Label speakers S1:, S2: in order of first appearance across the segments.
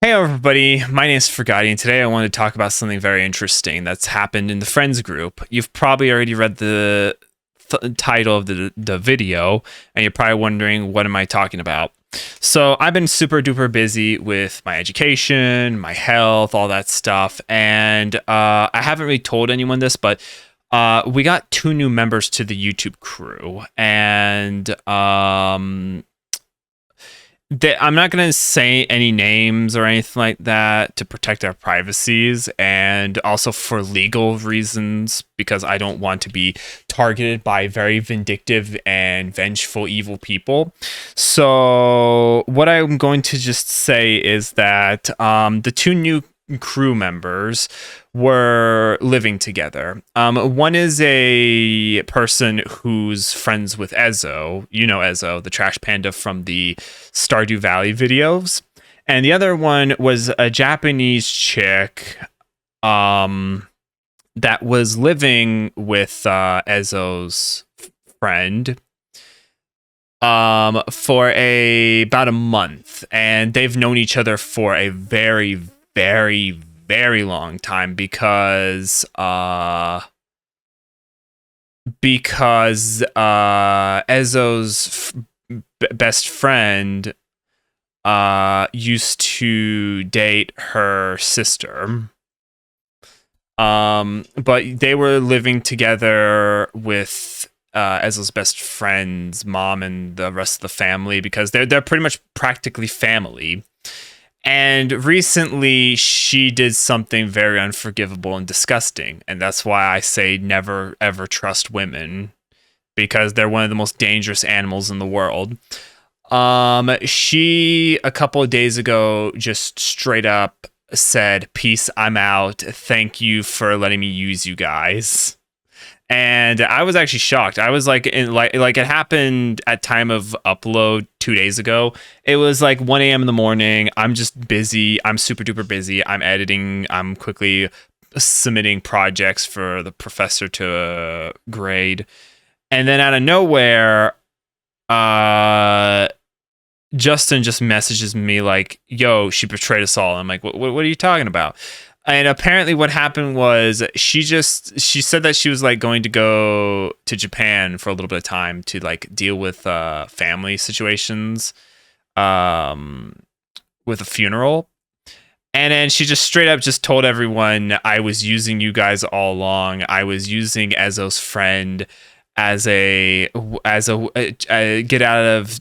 S1: Hey everybody, my name is Forgotti, and today I want to talk about something very interesting that's happened in the Friends group. You've probably already read the title of the video, and you're probably wondering, what am I talking about? So I've been super duper busy with my education, my health, all that stuff, and I haven't really told anyone this, but we got two new members to the YouTube crew, and I'm not going to say any names or anything like that to protect our privacies, and also for legal reasons, because I don't want to be targeted by very vindictive and vengeful evil people. So what I'm going to just say is that the two new crew members were living together. One is a person who's friends with Ezo. You know Ezo, the trash panda from the Stardew Valley videos. And the other one was a Japanese chick that was living with Ezo's friend for about a month, and they've known each other for a very, very, very long time because Ezo's best friend used to date her sister. But they were living together with Ezel's best friend's mom and the rest of the family, because they're pretty much practically family. And recently she did something very unforgivable and disgusting, and that's why I say never ever trust women, because they're one of the most dangerous animals in the world. She a couple of days ago just straight up said, "Peace, I'm out. Thank you for letting me use you guys." And I was actually shocked. I was like, it happened at time of upload 2 days ago. It was like 1 a.m. in the morning. I'm just busy. I'm super duper busy. I'm editing. I'm quickly submitting projects for the professor to grade. And then out of nowhere, Justin just messages me like, "Yo, she betrayed us all." I'm like, what are you talking about? And apparently what happened was she said that she was like going to go to Japan for a little bit of time to like deal with family situations with a funeral. And then she just straight up just told everyone, "I was using you guys all along. I was using Ezo's friend as a get out of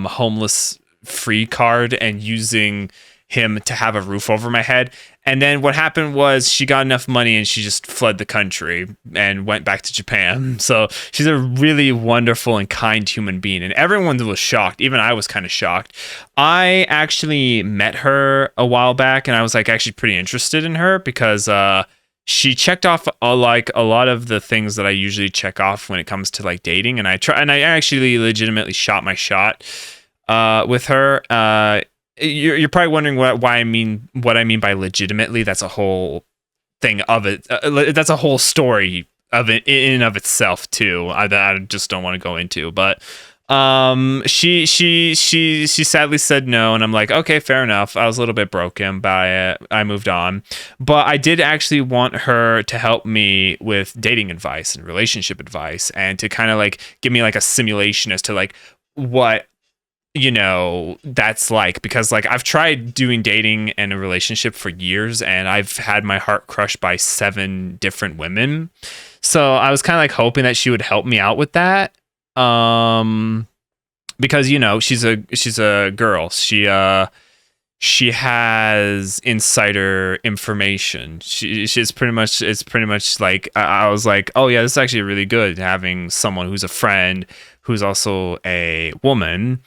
S1: homeless free card, and using him to have a roof over my head." And then what happened was she got enough money and she just fled the country and went back to Japan. So she's a really wonderful and kind human being, and everyone was shocked. Even I was kind of shocked. I actually met her a while back, and I was like actually pretty interested in her because she checked off like a lot of the things that I usually check off when it comes to like dating, and I actually legitimately shot my shot with her. You're probably wondering what I mean by legitimately. That's a whole thing of it. That's a whole story of it in and of itself too. I just don't want to go into. But she sadly said no, and I'm like, okay, fair enough. I was a little bit broken by it. I moved on, but I did actually want her to help me with dating advice and relationship advice, and to kind of like give me like a simulation as to like what that's like, because like I've tried doing dating and a relationship for years, and I've had my heart crushed by 7 different women. So I was kind of like hoping that she would help me out with that. Because she's a girl. She has insider information. It's pretty much like I was like, oh yeah, this is actually really good having someone who's a friend who's also a woman.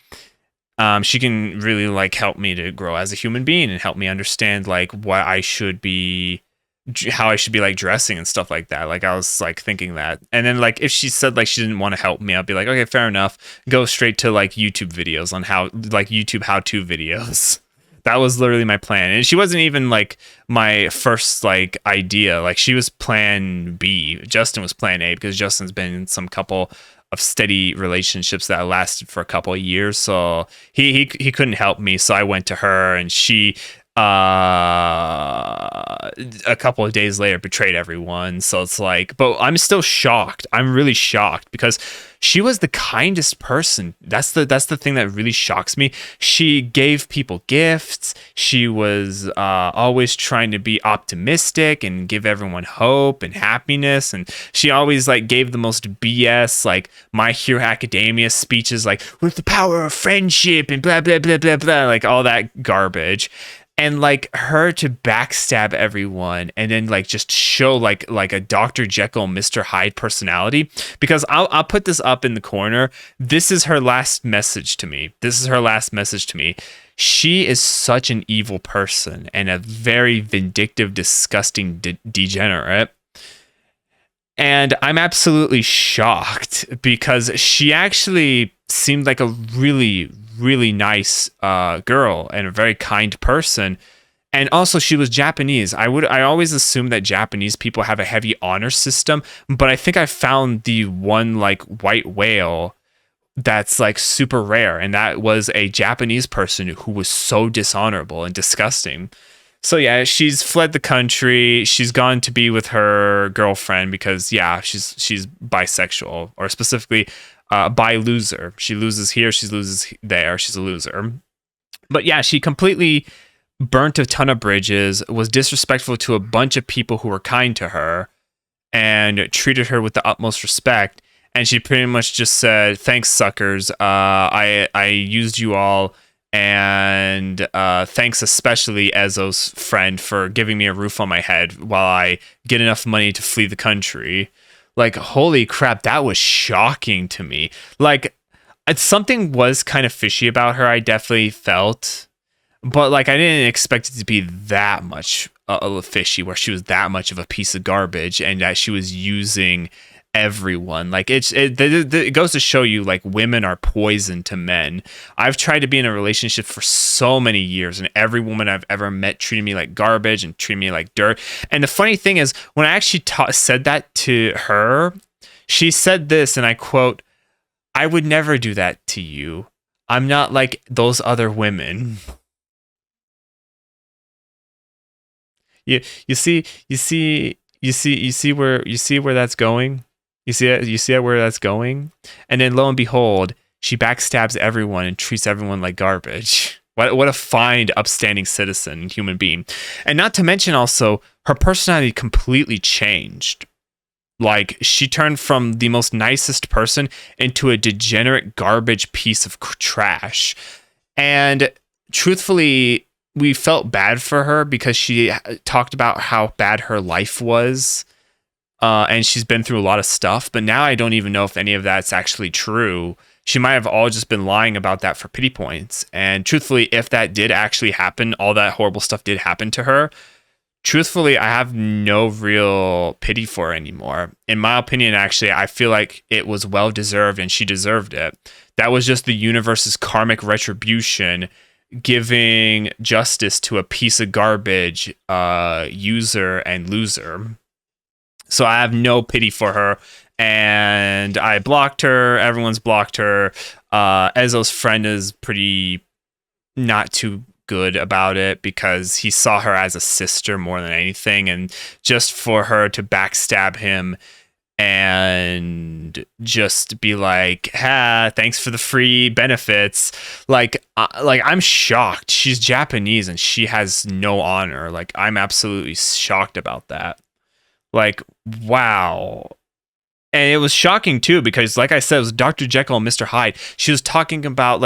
S1: She can really like help me to grow as a human being and help me understand like how I should be like dressing and stuff like that. Like I was like thinking that, and then like if she said like she didn't want to help me, I'd be like, okay, fair enough. Go straight to like YouTube videos on YouTube how-to videos. That was literally my plan, and she wasn't even like my first like idea. Like she was plan B. Justin was plan A, because Justin's been in some couple of steady relationships that lasted for a couple of years. So he couldn't help me. So I went to her, and she a couple of days later betrayed everyone. So it's like, but I'm still shocked. I'm really shocked because she was the kindest person. That's the thing that really shocks me. She gave people gifts. She was always trying to be optimistic and give everyone hope and happiness. And she always like gave the most BS like My Hero Academia speeches like with the power of friendship and blah blah blah blah blah, like all that garbage. And like her to backstab everyone and then like just show like a Dr. Jekyll, Mr. Hyde personality, because I'll put this up in the corner. This is her last message to me. She is such an evil person and a very vindictive, disgusting degenerate. And I'm absolutely shocked because she actually seemed like a really, really nice girl and a very kind person. And also she was Japanese. I always assume that Japanese people have a heavy honor system, but I think I found the one like white whale that's like super rare, and that was a Japanese person who was so dishonorable and disgusting. So yeah, she's fled the country. She's gone to be with her girlfriend because yeah, she's bisexual, or specifically bi loser. She loses here, she loses there. She's a loser. But yeah, she completely burnt a ton of bridges, was disrespectful to a bunch of people who were kind to her, and treated her with the utmost respect. And she pretty much just said, "Thanks, suckers. I used you all." And thanks especially Ezo's friend for giving me a roof on my head while I get enough money to flee the country. Like, holy crap, that was shocking to me. Like, something was kind of fishy about her, I definitely felt. But, like, I didn't expect it to be that much fishy, where she was that much of a piece of garbage and that she was using everyone. Like it goes to show you, like, women are poison to men. I've tried to be in a relationship for so many years, and every woman I've ever met treated me like garbage and treated me like dirt. And the funny thing is, when I actually said that to her, she said this, and I quote, "I would never do that to you. I'm not like those other women." You see where that's going. You see where that's going? And then lo and behold, she backstabs everyone and treats everyone like garbage. What a fine, upstanding citizen and human being. And not to mention also, her personality completely changed. Like, she turned from the most nicest person into a degenerate garbage piece of trash. And truthfully, we felt bad for her because she talked about how bad her life was. And she's been through a lot of stuff, but now I don't even know if any of that's actually true. She might have all just been lying about that for pity points. And truthfully, if that did actually happen, all that horrible stuff did happen to her, truthfully, I have no real pity for her anymore. In my opinion, actually, I feel like it was well deserved and she deserved it. That was just the universe's karmic retribution, giving justice to a piece of garbage, user and loser. So I have no pity for her, and I blocked her. Everyone's blocked her. Ezo's friend is pretty not too good about it because he saw her as a sister more than anything, and just for her to backstab him and just be like, thanks for the free benefits. Like I'm shocked. She's Japanese and she has no honor. Like, I'm absolutely shocked about that. Like, wow. And it was shocking too, because like I said, it was Dr. Jekyll and Mr. Hyde. She was talking about,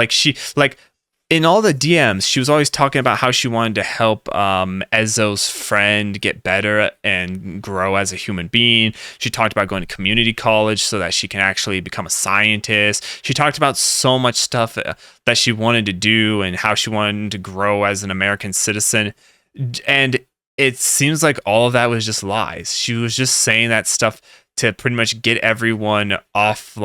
S1: in all the DMs, she was always talking about how she wanted to help Ezo's friend get better and grow as a human being. She talked about going to community college so that she can actually become a scientist. She talked about so much stuff that she wanted to do and how she wanted to grow as an American citizen. And it seems like all of that was just lies. She was just saying that stuff to pretty much get everyone off,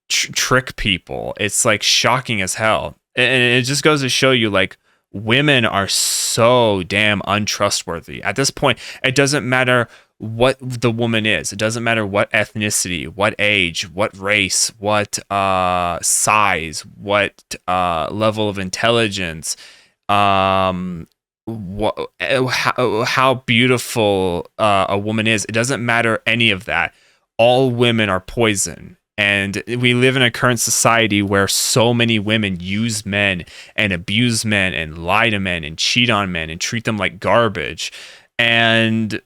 S1: trick people. It's like shocking as hell. And it just goes to show you, like, women are so damn untrustworthy. At this point, it doesn't matter what the woman is. It doesn't matter what ethnicity, what age, what race, what size, what level of intelligence, what, how beautiful a woman is. It doesn't matter any of that. All women are poison. And we live in a current society where so many women use men and abuse men and lie to men and cheat on men and treat them like garbage. And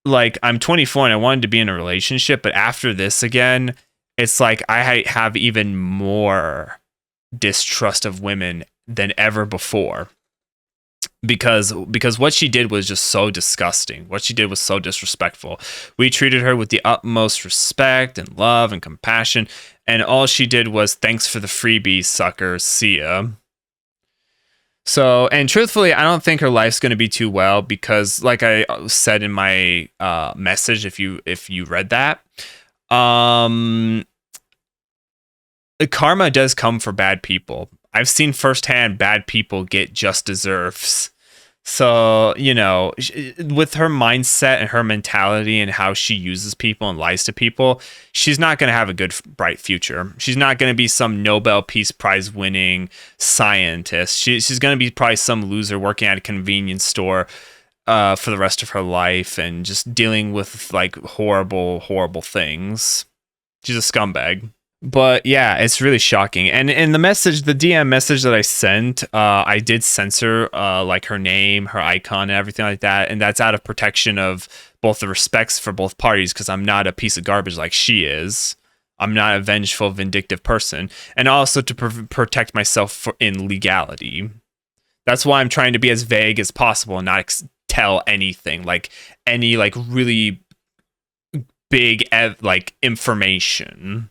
S1: like, I'm 24 and I wanted to be in a relationship, but after this again, it's like I have even more distrust of women than ever before. Because what she did was just so disgusting. What she did was so disrespectful. We treated her with the utmost respect and love and compassion, and all she did was, thanks for the freebies, sucker, see ya. So, and truthfully, I don't think her life's going to be too well, because like I said in my message, if you read that, the karma does come for bad people. I've seen firsthand bad people get just deserves. So, you know, with her mindset and her mentality and how she uses people and lies to people, she's not going to have a good, bright future. She's not going to be some Nobel Peace Prize winning scientist. She's going to be probably some loser working at a convenience store for the rest of her life and just dealing with like horrible, horrible things. She's a scumbag. But yeah, it's really shocking. And in the message, the DM message that I sent, I did censor like her name, her icon, and everything like that. And that's out of protection of both the respects for both parties, because I'm not a piece of garbage like she is. I'm not a vengeful, vindictive person. And also to protect myself in legality. That's why I'm trying to be as vague as possible and not tell anything, like any like really big like information.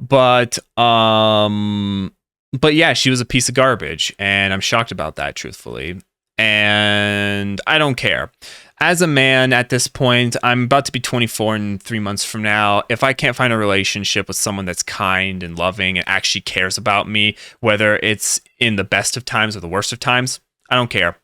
S1: But yeah, she was a piece of garbage, and I'm shocked about that, truthfully. And I don't care. As a man at this point, I'm about to be 24 in 3 months from now. If I can't find a relationship with someone that's kind and loving and actually cares about me, whether it's in the best of times or the worst of times, I don't care.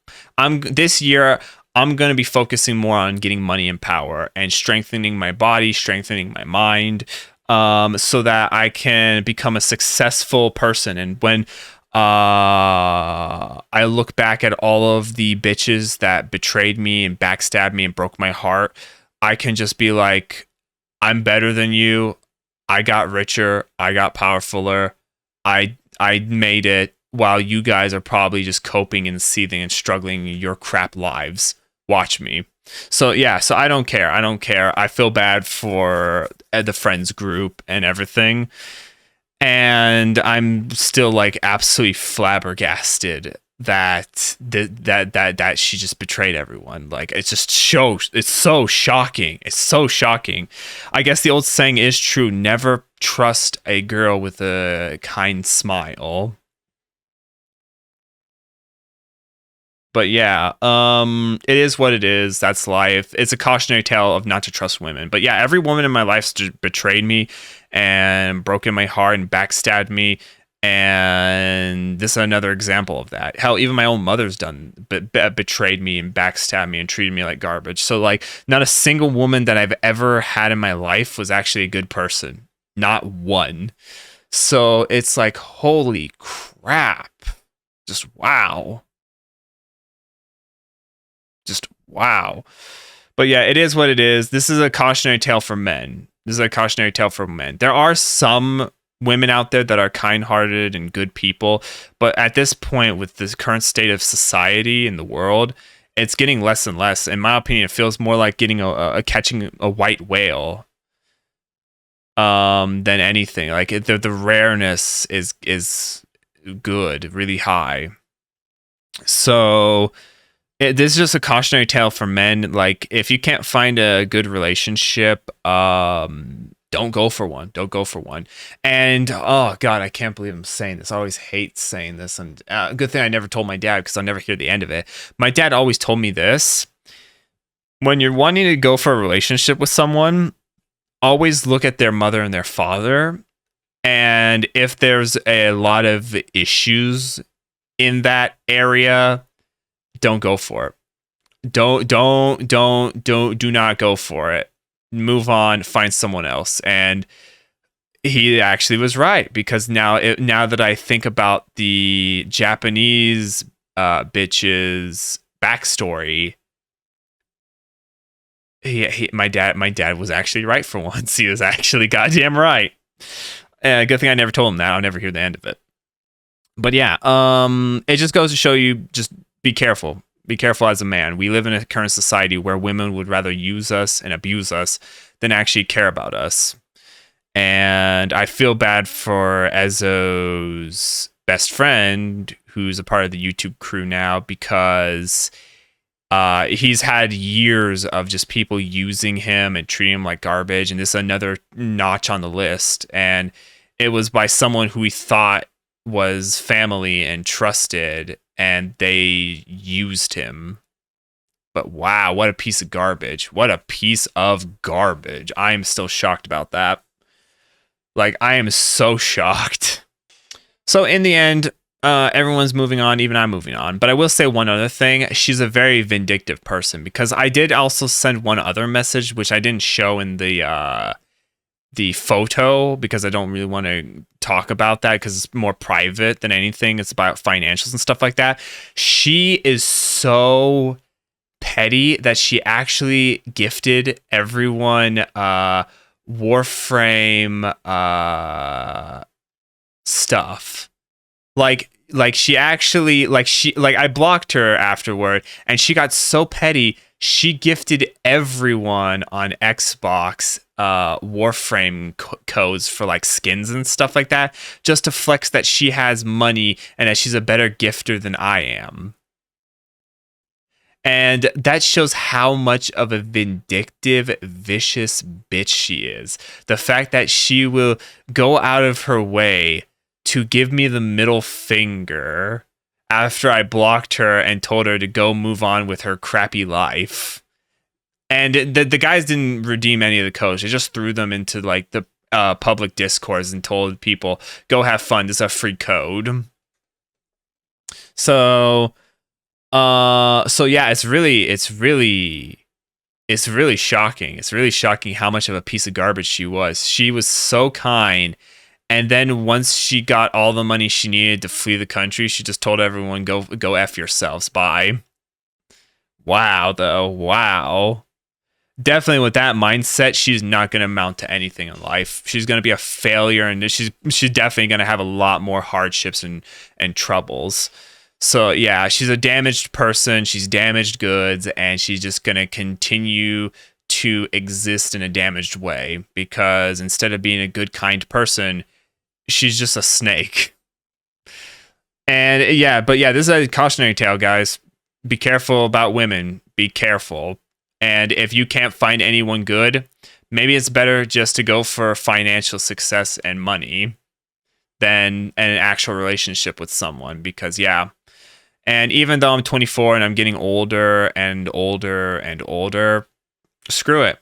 S1: This year, I'm going to be focusing more on getting money and power and strengthening my body, strengthening my mind, so that I can become a successful person. And when I look back at all of the bitches that betrayed me and backstabbed me and broke my heart, I can just be like, I'm better than you. I got richer. I got powerfuler. I made it, while you guys are probably just coping and seething and struggling in your crap lives. Watch me. So yeah, so I don't care. I feel bad for the friends group and everything. And I'm still like absolutely flabbergasted that she just betrayed everyone. Like, it's so shocking. It's so shocking. I guess the old saying is true: never trust a girl with a kind smile. But yeah, it is what it is. That's life. It's a cautionary tale of not to trust women. But yeah, every woman in my life betrayed me and broken my heart and backstabbed me. And this is another example of that. Hell, even my own mother's betrayed me and backstabbed me and treated me like garbage. So like, not a single woman that I've ever had in my life was actually a good person. Not one. So it's like, holy crap. Just wow. Just wow. But yeah, it is what it is. This is a cautionary tale for men. There are some women out there that are kind-hearted and good people, but at this point, with the current state of society in the world, it's getting less and less. In my opinion, it feels more like getting catching a white whale than anything. Like, the rareness is good, really high. So this is just a cautionary tale for men. Like, if you can't find a good relationship, don't go for one. And oh god, I can't believe I'm saying this. I always hate saying this, and good thing I never told my dad, because I'll never hear the end of it. My dad always told me this: when you're wanting to go for a relationship with someone, always look at their mother and their father, and if there's a lot of issues in that area, don't go for it. Do not go for it. Move on, find someone else. And he actually was right, because now that I think about the Japanese bitch's backstory, my dad was actually right for once. He was actually goddamn right. Good thing I never told him that. I'll never hear the end of it. But yeah, it just goes to show you, just be careful. Be careful as a man. We live in a current society where women would rather use us and abuse us than actually care about us. And I feel bad for Ezzo's best friend, who's a part of the YouTube crew now, because he's had years of just people using him and treating him like garbage. And this is another notch on the list. And it was by someone who he thought was family and trusted, and they used him. But wow, what a piece of garbage. What a piece of garbage. I am still shocked about that. Like, I am so shocked. So in the end, everyone's moving on, even I'm moving on. But I will say one other thing. She's a very vindictive person, because I did also send one other message, which I didn't show in the photo, because I don't really want to talk about that, because it's more private than anything. It's about financials and stuff like that. She is so petty that she actually gifted everyone Warframe stuff. Like she actually, like I blocked her afterward, and she got so petty, she gifted everyone on Xbox Warframe codes for like skins and stuff like that, just to flex that she has money and that she's a better gifter than I am. And that shows how much of a vindictive, vicious bitch she is. The fact that she will go out of her way to give me the middle finger after I blocked her and told her to go move on with her crappy life. And the guys didn't redeem any of the codes. They just threw them into like the public discourse and told people, go have fun. This is a free code. So yeah, it's really shocking. It's really shocking how much of a piece of garbage she was. She was so kind, and then once she got all the money she needed to flee the country, she just told everyone, go F yourselves. Bye. Wow, though. Wow. Definitely with that mindset, she's not going to amount to anything in life. She's going to be a failure, and she's definitely going to have a lot more hardships and troubles. So yeah, she's a damaged person, she's damaged goods, and she's just going to continue to exist in a damaged way, because instead of being a good, kind person, she's just a snake. And yeah, this is a cautionary tale, guys. Be careful about women. Be careful. And if you can't find anyone good, maybe it's better just to go for financial success and money than an actual relationship with someone, because yeah. And even though I'm 24 and I'm getting older and older and older, screw it.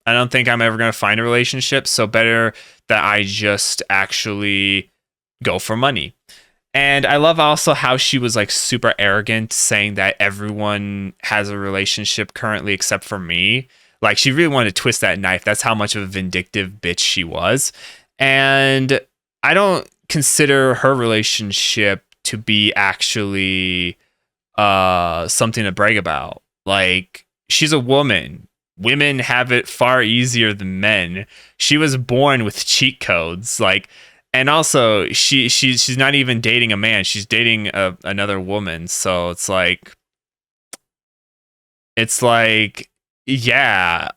S1: I don't think I'm ever going to find a relationship, so better that I just actually go for money. And I love also how she was like super arrogant, saying that everyone has a relationship currently except for me. Like, she really wanted to twist that knife. That's how much of a vindictive bitch she was. And I don't consider her relationship to be actually something to brag about. Like, she's a woman. Women have it far easier than men. She was born with cheat codes. Like, and also she's not even dating a man. She's dating another woman. So it's like yeah,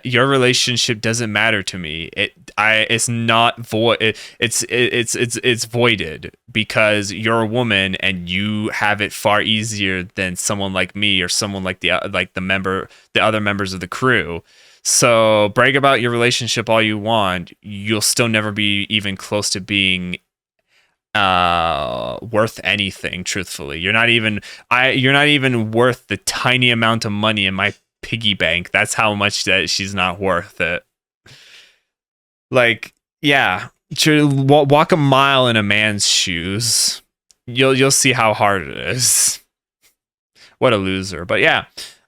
S1: your relationship doesn't matter to me. It's not void. It's voided, because you're a woman and you have it far easier than someone like me or someone like the other members of the crew. So brag about your relationship all you want. You'll still never be even close to being worth anything. Truthfully, you're not even worth the tiny amount of money in my piggy bank. That's how much that she's not worth it. Like, yeah, walk a mile in a man's shoes. You'll see how hard it is. What a loser. But yeah,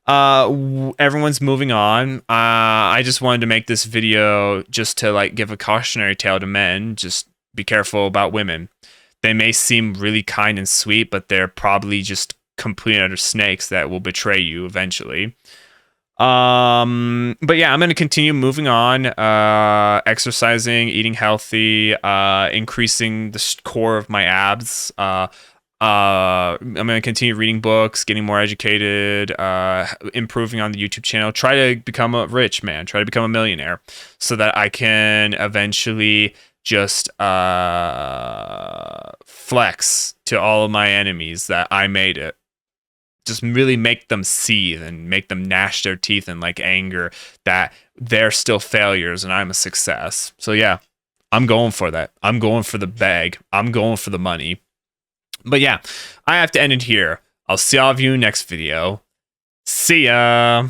S1: everyone's moving on. I just wanted to make this video just to like give a cautionary tale to men. Just be careful about women. They may seem really kind and sweet, but they're probably just complete and utter snakes that will betray you eventually. But yeah, I'm going to continue moving on, exercising, eating healthy, increasing the core of my abs. I'm going to continue reading books, getting more educated, improving on the YouTube channel, try to become a rich man, try to become a millionaire so that I can eventually just flex to all of my enemies that I made it. Just really make them seethe and make them gnash their teeth in like anger that they're still failures and I'm a success. So yeah, I'm going for that. I'm going for the bag. I'm going for the money. But yeah, I have to end it here. I'll see all of you next video. See ya.